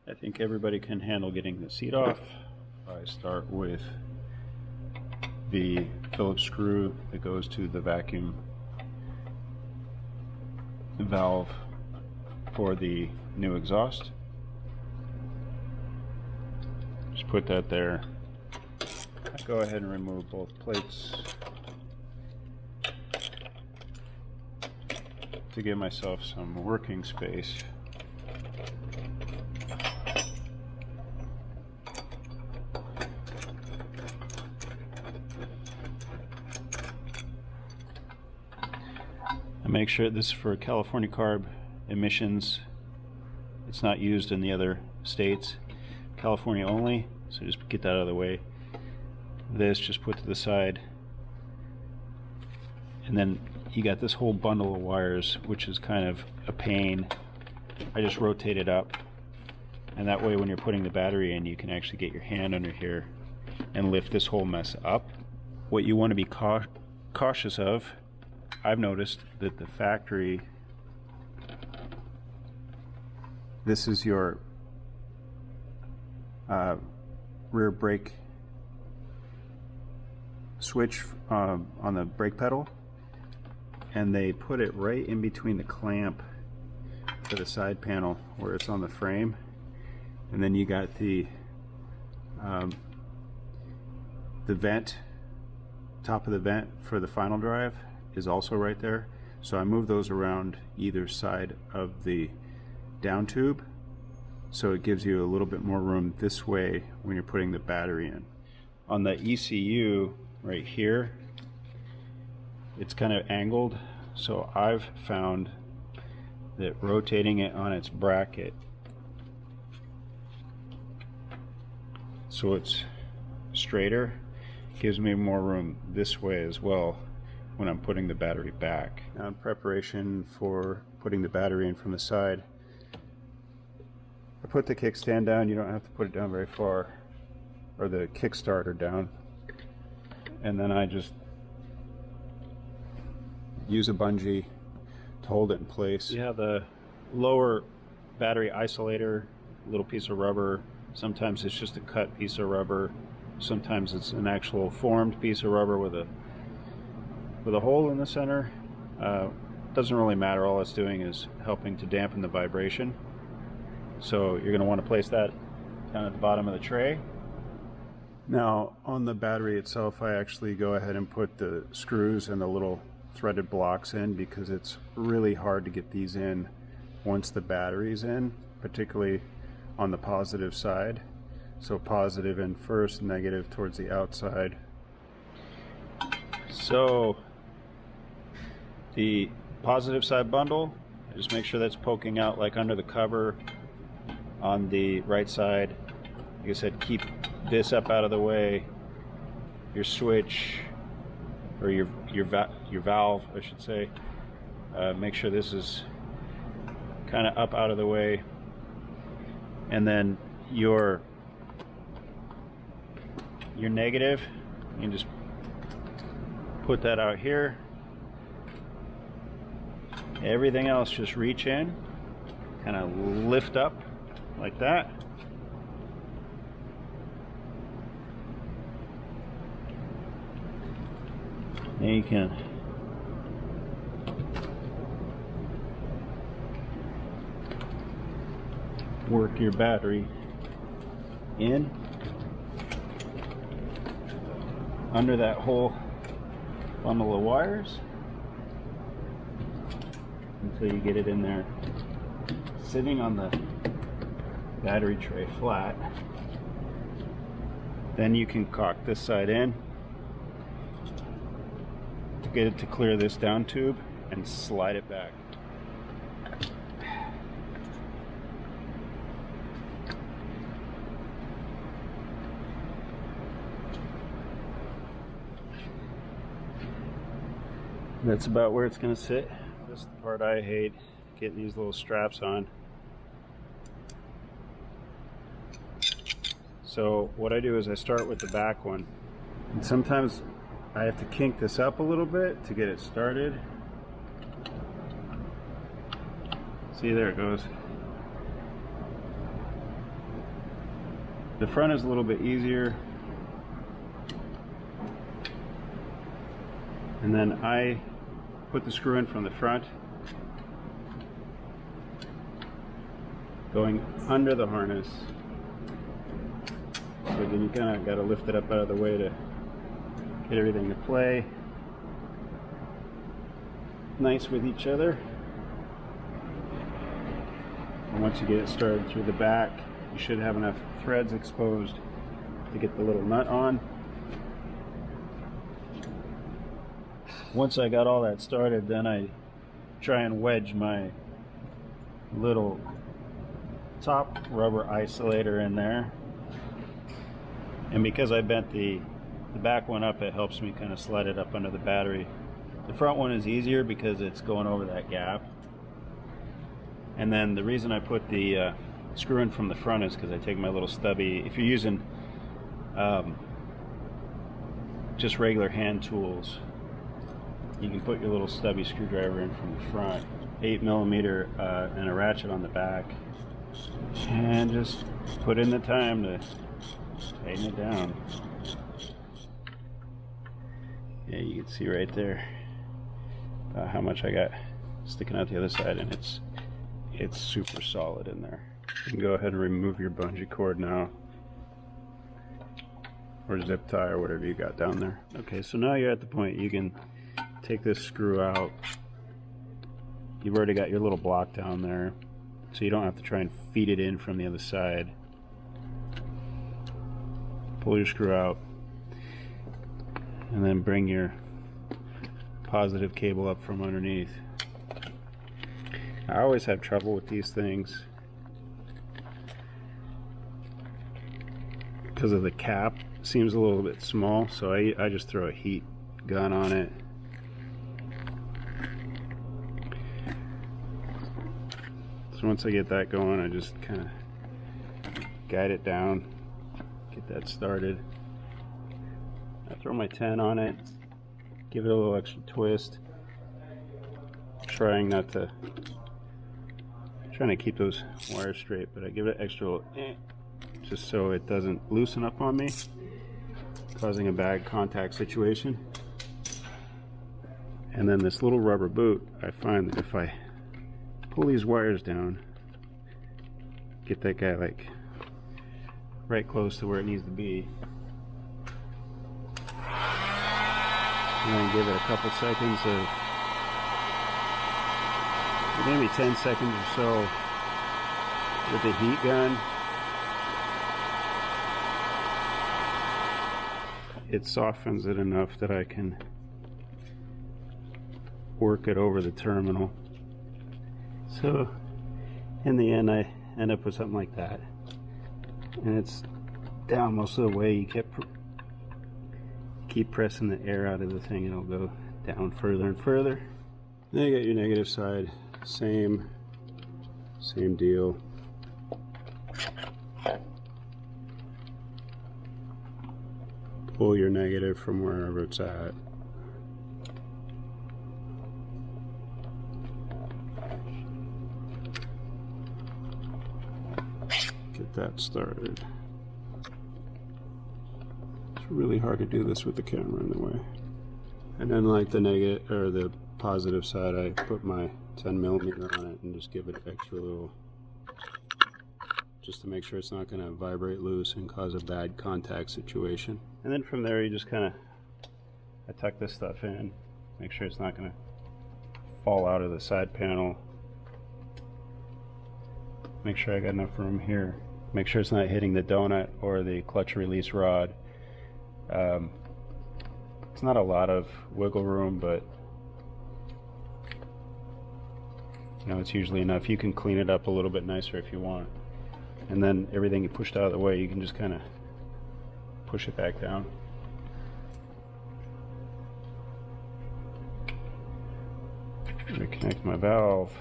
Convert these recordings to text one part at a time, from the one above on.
I think everybody can handle getting the seat off. I start with the Phillips screw that goes to the vacuum valve for the new exhaust. Just put that there. Go ahead and remove both plates to give myself some working space. And make sure this is for California carb emissions. It's not used in the other states. California only, so just get that out of the way. This just put to the side, and then you got this whole bundle of wires, which is kind of a pain. I just rotate it up, and that way when you're putting the battery in, you can actually get your hand under here and lift this whole mess up. What you want to be cautious of, I've noticed that the factory, this is your rear brake switch on the brake pedal, and they put it right in between the clamp for the side panel where it's on the frame, and then you got the vent, top of the vent for the final drive is also right there. So I move those around either side of the down tube, so it gives you a little bit more room this way when you're putting the battery in. On the ECU right here, it's kind of angled, so I've found that rotating it on its bracket so it's straighter gives me more room this way as well when I'm putting the battery back. Now, in preparation for putting the battery in from the side, I put the kickstand down. You don't have to put it down very far, or the kickstarter down, and then I just use a bungee to hold it in place. You have the lower battery isolator, little piece of rubber. Sometimes it's just a cut piece of rubber. Sometimes it's an actual formed piece of rubber with a hole in the center. Doesn't really matter. All it's doing is helping to dampen the vibration. So you're going to want to place that down at the bottom of the tray. Now, on the battery itself, I actually go ahead and put the screws and the little threaded blocks in, because it's really hard to get these in once the battery's in, particularly on the positive side. So positive in first, negative towards the outside. So the positive side bundle, I just make sure that's poking out like under the cover on the right side. Like I said, keep this up out of the way. Your switch, or your valve, I should say, make sure this is kind of up out of the way. And then your negative, you can just put that out here. Everything else, just reach in, kind of lift up like that. And you can work your battery in under that whole bundle of wires until you get it in there sitting on the battery tray flat. Then you can cock this side in to get it to clear this down tube and slide it back. That's about where it's going to sit. This is the part I hate, getting these little straps on. So what I do is I start with the back one. And sometimes I have to kink this up a little bit to get it started. See, there it goes. The front is a little bit easier. And then I put the screw in from the front, going under the harness. So then you kind of got to lift it up out of the way to get everything to play nice with each other. And once you get it started through the back, you should have enough threads exposed to get the little nut on. Once I got all that started, then I try and wedge my little top rubber isolator in there. And because I bent the back one up, it helps me kind of slide it up under the battery. The front one is easier because it's going over that gap. And then the reason I put the screw in from the front is because I take my little stubby. If you're using just regular hand tools, you can put your little stubby screwdriver in from the front, 8mm, and a ratchet on the back, and just put in the time to tighten it down. Yeah, you can see right there how much I got sticking out the other side, and it's super solid in there. You can go ahead and remove your bungee cord now, or zip tie, or whatever you got down there. Okay, so now you're at the point you can take this screw out. You've already got your little block down there, so you don't have to try and feed it in from the other side. Pull your screw out, and then bring your positive cable up from underneath. I always have trouble with these things because of the cap. It seems a little bit small, so I just throw a heat gun on it. So once I get that going, I just kind of guide it down, get that started. I throw my 10 on it, give it a little extra twist, trying to keep those wires straight, but I give it extra just so it doesn't loosen up on me, causing a bad contact situation. And then this little rubber boot, I find that if I pull these wires down, get that guy like right close to where it needs to be, and then give it a couple seconds of, maybe 10 seconds or so with the heat gun. It softens it enough that I can work it over the terminal. So in the end, I end up with something like that, and it's down most of the way. You keep pressing the air out of the thing, and it'll go down further and further. Then you got your negative side, same deal. Pull your negative from wherever it's at. Get that started. It's really hard to do this with the camera in the way. And then, like the negative or the positive side, I put my 10mm on it and just give it extra little, just to make sure it's not going to vibrate loose and cause a bad contact situation. And then from there, you just kind of, I tuck this stuff in, make sure it's not going to fall out of the side panel. Make sure I got enough room here. Make sure it's not hitting the donut or the clutch release rod. It's not a lot of wiggle room, but you know, it's usually enough. You can clean it up a little bit nicer if you want. And then everything you pushed out of the way, you can just kind of push it back down. Reconnect my valve.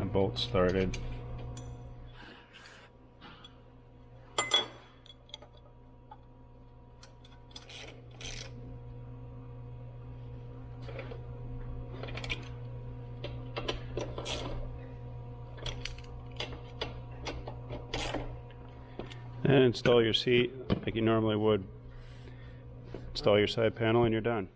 bolt started. And install your seat like you normally would. Install your side panel and you're done.